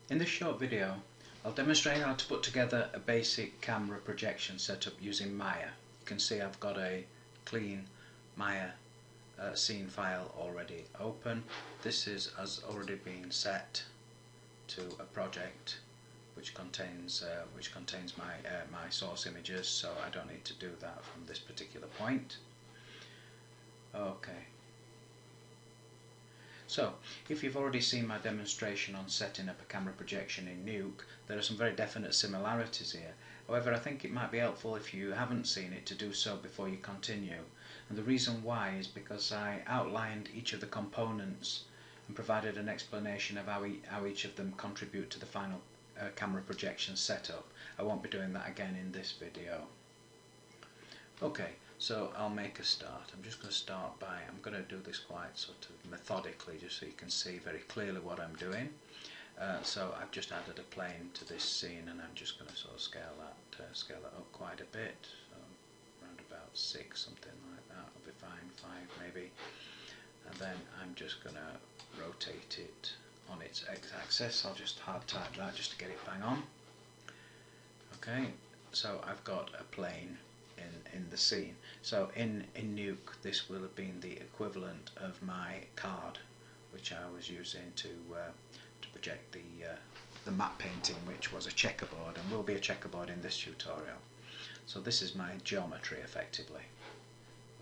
In this short video, I'll demonstrate how to put together a basic camera projection setup using Maya. You can see I've got a clean Maya scene file already open. This has already been set to a project which contains my source images, so I don't need to do that from this particular point. Okay. So, if you've already seen my demonstration on setting up a camera projection in Nuke, there are some very definite similarities here. However, I think it might be helpful if you haven't seen it to do so before you continue. And the reason why is because I outlined each of the components and provided an explanation of how each of them contribute to the final camera projection setup. I won't be doing that again in this video. Okay. So I'll make a start. I'm just going to start by, I'm going to do this quite sort of methodically just so you can see very clearly what I'm doing. So I've just added a plane to this scene and I'm just going to sort of scale that up quite a bit. So around about 6, something like that, will be fine, 5 maybe. And then I'm just going to rotate it on its x-axis. I'll just hard type that just to get it bang on. Okay, so I've got a plane in the scene. So in Nuke this will have been the equivalent of my card which I was using to project the map painting, which was a checkerboard and will be a checkerboard in this tutorial. So this is my geometry effectively.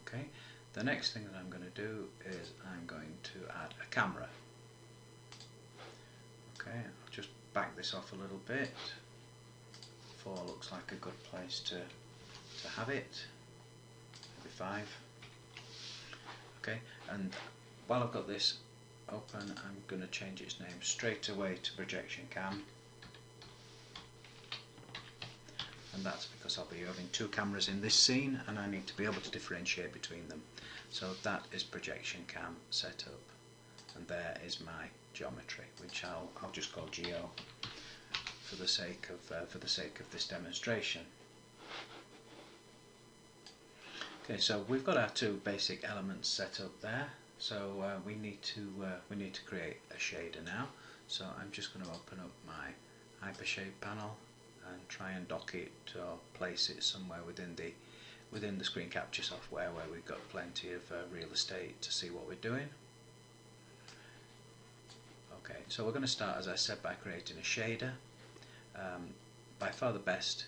Okay, the next thing that I'm going to do is I'm going to add a camera. Okay, I'll just back this off a little bit. 4 looks like a good place to have it. Maybe 5. Okay, and while I've got this open, I'm going to change its name straight away to Projection Cam, and that's because I'll be having 2 cameras in this scene and I need to be able to differentiate between them. So that is Projection Cam setup, and there is my geometry, which I'll just call Geo for the sake of this demonstration. Okay, so we've got our 2 basic elements set up there. So we need to create a shader now. So I'm just going to open up my Hypershade panel and try and dock it or place it somewhere within the screen capture software where we've got plenty of real estate to see what we're doing. Okay, so we're going to start, as I said, by creating a shader. By far the best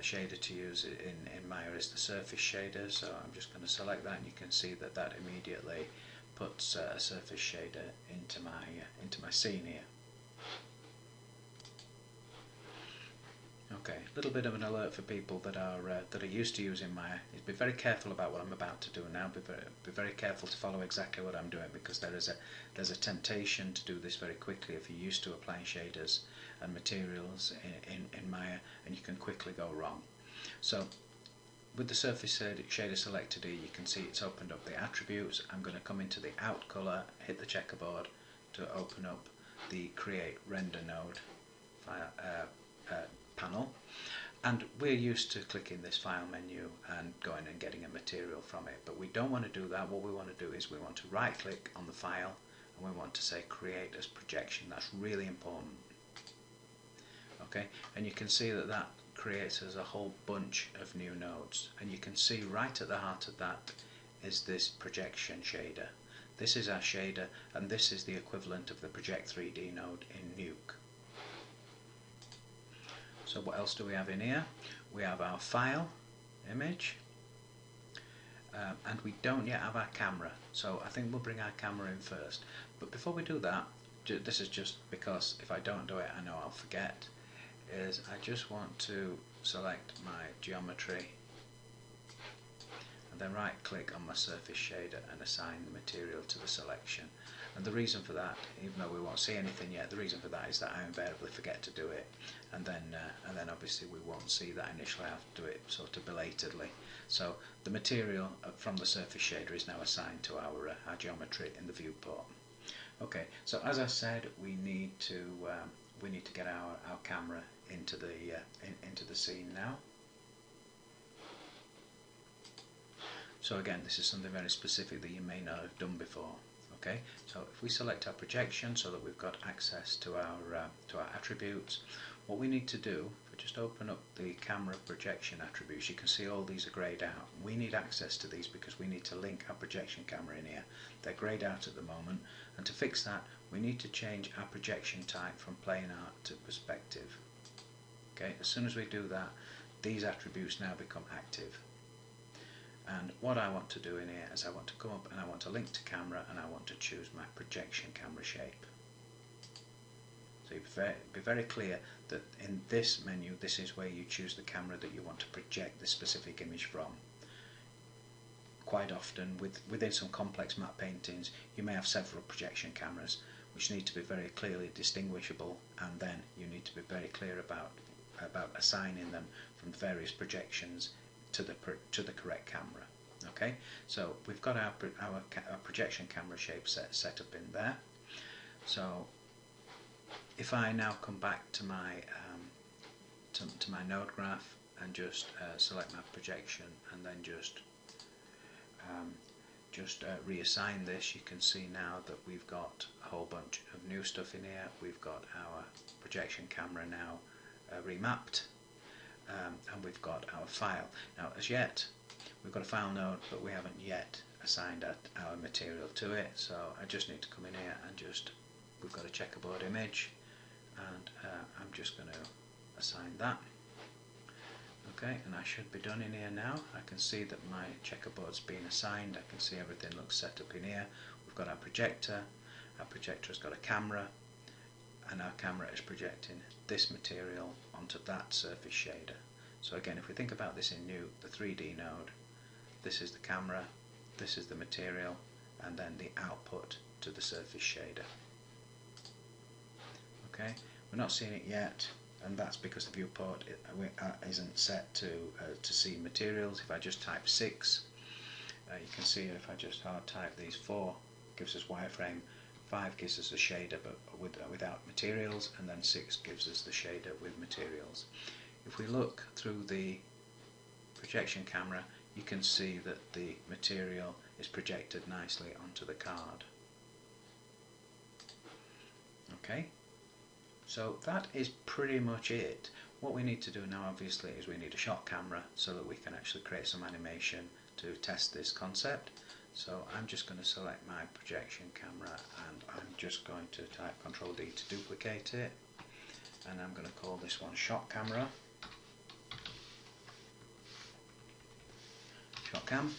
shader to use in Maya is the surface shader, so I'm just going to select that and you can see that immediately puts a surface shader into my scene here. Okay, a little bit of an alert for people that are used to using Maya is be very careful about what I'm about to do now. Be very careful to follow exactly what I'm doing, because there's a temptation to do this very quickly if you're used to applying shaders and materials in Maya, and you can quickly go wrong. So with the surface shader selected here, you can see it's opened up the attributes. I'm going to come into the out color, hit the checkerboard to open up the create render node panel, and we're used to clicking this file menu and going and getting a material from it, but we don't want to do that. What we want to do is we want to right click on the file and we want to say create as projection. That's really important. Okay, and you can see that creates us a whole bunch of new nodes, and you can see right at the heart of that is this projection shader. This is our shader, and this is the equivalent of the Project 3D node in Nuke. So what else do we have in here? We have our file image, and we don't yet have our camera, so I think we'll bring our camera in first. But before we do that, this is just because if I don't do it I know I'll forget, is I just want to select my geometry and then right click on my surface shader and assign the material to the selection. And the reason for that, even though we won't see anything yet, the reason for that is that I invariably forget to do it, and then obviously we won't see that initially. I have to do it sort of belatedly. So the material from the surface shader is now assigned to our geometry in the viewport. Okay, so as I said, we need to get our camera into the scene now. So again, this is something very specific that you may not have done before. Okay, so if we select our projection so that we've got access to our attributes, what we need to do, if we just open up the camera projection attributes, you can see all these are greyed out. We need access to these because we need to link our projection camera in here. They're greyed out at the moment, and to fix that we need to change our projection type from planar to perspective. Okay, as soon as we do that, these attributes now become active. And what I want to do in here is I want to come up and I want to link to camera, and I want to choose my projection camera shape. So be very clear that in this menu, this is where you choose the camera that you want to project the specific image from. Quite often, within some complex matte paintings, you may have several projection cameras which need to be very clearly distinguishable, and then you need to be very clear about assigning them from various projections to the correct camera. Okay, so we've got our projection camera shape set up in there. So if I now come back to my to my node graph and just select my projection and then just reassign this, you can see now that we've got a whole bunch of new stuff in here. We've got our projection camera now remapped, and we've got our file. Now, as yet, we've got a file node, but we haven't yet assigned our material to it. So I just need to come in here and we've got a checkerboard image, and I'm just going to assign that. Okay, and I should be done in here now. I can see that my checkerboard's been assigned. I can see everything looks set up in here. We've got our projector. Our projector's got a camera, and our camera is projecting this material onto that surface shader. So again, if we think about this in Nuke, the 3D node, this is the camera, this is the material, and then the output to the surface shader. Okay, we're not seeing it yet, and that's because the viewport isn't set to see materials. If I just type 6, you can see if I just hard type these, 4 gives us wireframe, 5 gives us a shader but without materials, and then 6 gives us the shader with materials. If we look through the projection camera, you can see that the material is projected nicely onto the card. Okay, so that is pretty much it. What we need to do now, obviously, is we need a shot camera so that we can actually create some animation to test this concept. So I'm just going to select my projection camera, and I'm just going to type Ctrl D to duplicate it, and I'm going to call this one shot camera. Shot cam.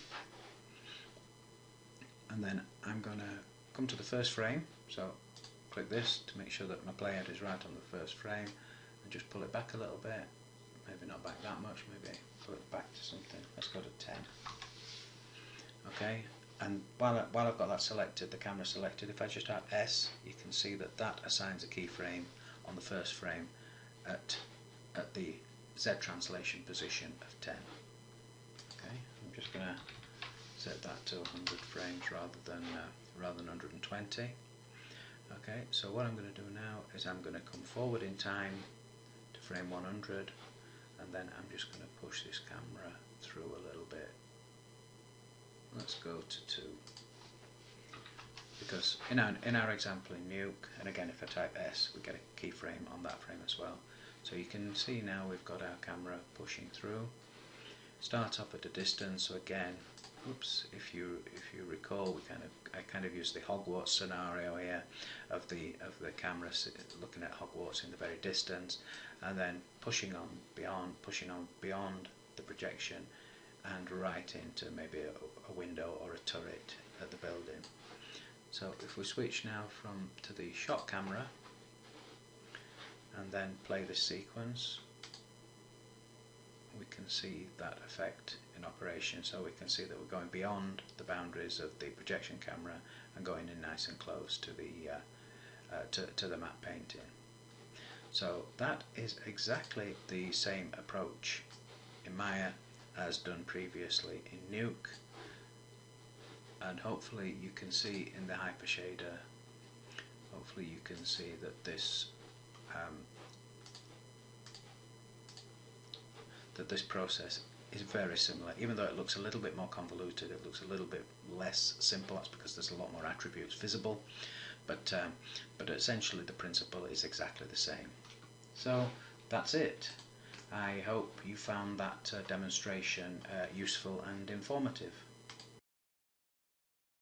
And then I'm going to come to the first frame, so click this to make sure that my playhead is right on the first frame, and just pull it back a little bit, maybe not back that much, maybe pull it back to something, let's go to 10. Okay, and while I've got that selected, the camera selected, if I just type S, you can see that that assigns a keyframe on the first frame at the Z translation position of 10. Okay, I'm just going to set that to 100 frames rather than 120. Okay, so what I'm going to do now is I'm going to come forward in time to frame 100, and then I'm just going to push this camera through a little bit. Let's go to 2, because in our example in Nuke, and again if I type S, we get a keyframe on that frame as well. So you can see now we've got our camera pushing through. Start off at a distance. So again, oops, if you recall, I kind of used the Hogwarts scenario here of the camera looking at Hogwarts in the very distance, and then pushing on beyond the projection and right into maybe a window or a turret at the building. So if we switch now to the shot camera and then play this sequence, we can see that effect in operation. So we can see that we're going beyond the boundaries of the projection camera and going in nice and close to the matte painting. So that is exactly the same approach in Maya as done previously in Nuke, and hopefully you can see in the hypershader, hopefully you can see that this process is very similar. Even though it looks a little bit more convoluted, it looks a little bit less simple. That's because there's a lot more attributes visible, but essentially the principle is exactly the same. So that's it. I hope you found that demonstration useful and informative.